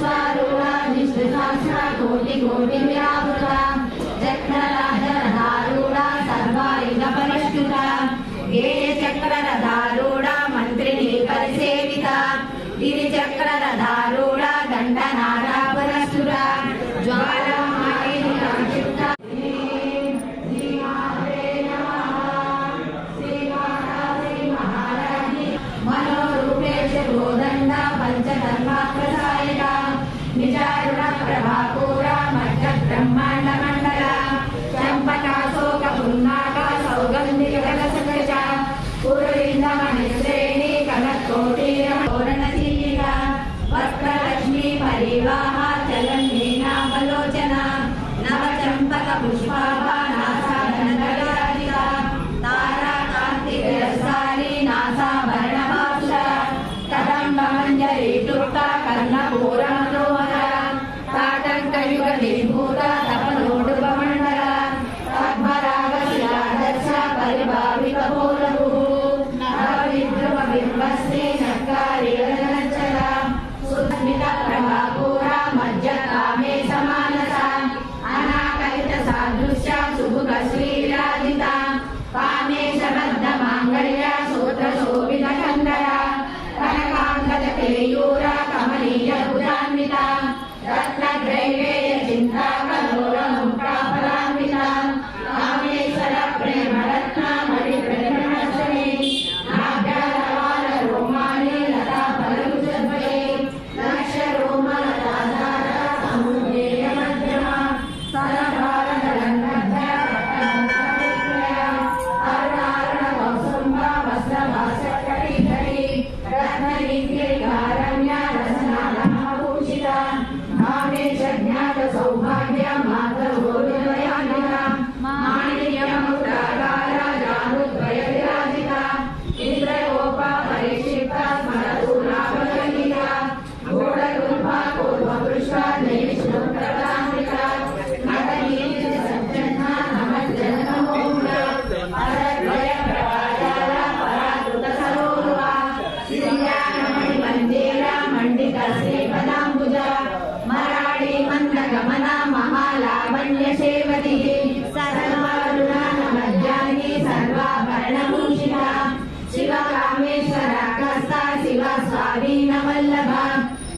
स्वारूढा विष्णुसहस्रा कोटि कोटि व्यापृता चक्रराजरधारूढा सर्वायुध परिष्कृता गेय चक्ररधारूढा मंत्रिणी परिसेविता गिरिचक्ररधारूढा दण्डनादा परस्फुरा ज्वाला निजारुण प्रभापूरा मध्य ब्रह्मांड मंडला चंपका शोक पुन्नाका सौगंधिक कलशकचा पूर्विंद मणिश्रेणी कनकोटी तोरणशीलिका वक्रलक्ष्मी परिवाहा चलन्नीना बलोचना नव चंपक पुष्पाभा नासा धनगराजिता तारा कांति विरसारी नासा वर्णभाषा कदंब मंजरी टुक्ता कर्णपूरा भूता तपनोडुप मंडल पद्मराग शिलादर्श परिभावित पूर्वभूः नवविद्रुम बिंबश्री नक्कारी गगनचल सुस्मित प्रभापूरा मज्ज कामे समानसा अनाकलित सादृश्य सुभुग श्रीराजिता कामे शबद्ध मांगल्य सूत्र शोभित कंदरा कनकांगद केयूरा कमनीय भुजान्विता रत्नद्रैवेय चिंता कलोलमुक्ताफलान्विता कामेश्वर प्रेम रत्न मणि प्रेमणश्री नाभ्यालवाल रोमाणि लता फलकुचद्वये लक्ष रोमलताधार समुद्रेय मध्यमा स्तनभारत रङ्गध्य अरुणारुण कौसुम्बा वस्त्रभाषकटिधरी रत्नरीतिर्गारण्य रसनालमभूषिता ज्ञात सौभाग्य मातृभूतयानिका माणिक्यमुक्ताकार जानुद्वय विराजिता इंद्रकोपा परिक्षिप्ता स्मरतूलाभजनिका घोडगुल्फा पूर्वपृष्ठा नैष्णुप्रदान्विका नटनीति सज्जन्ना नमज्जन्ममोहुना अरद्वय प्रभाजाला पराकृत सरोरुहा श्रीयानमणि मञ्जेरा मण्डित श्रीपदाम्बुजा मराठी मंदगमना महालावण्य सेवती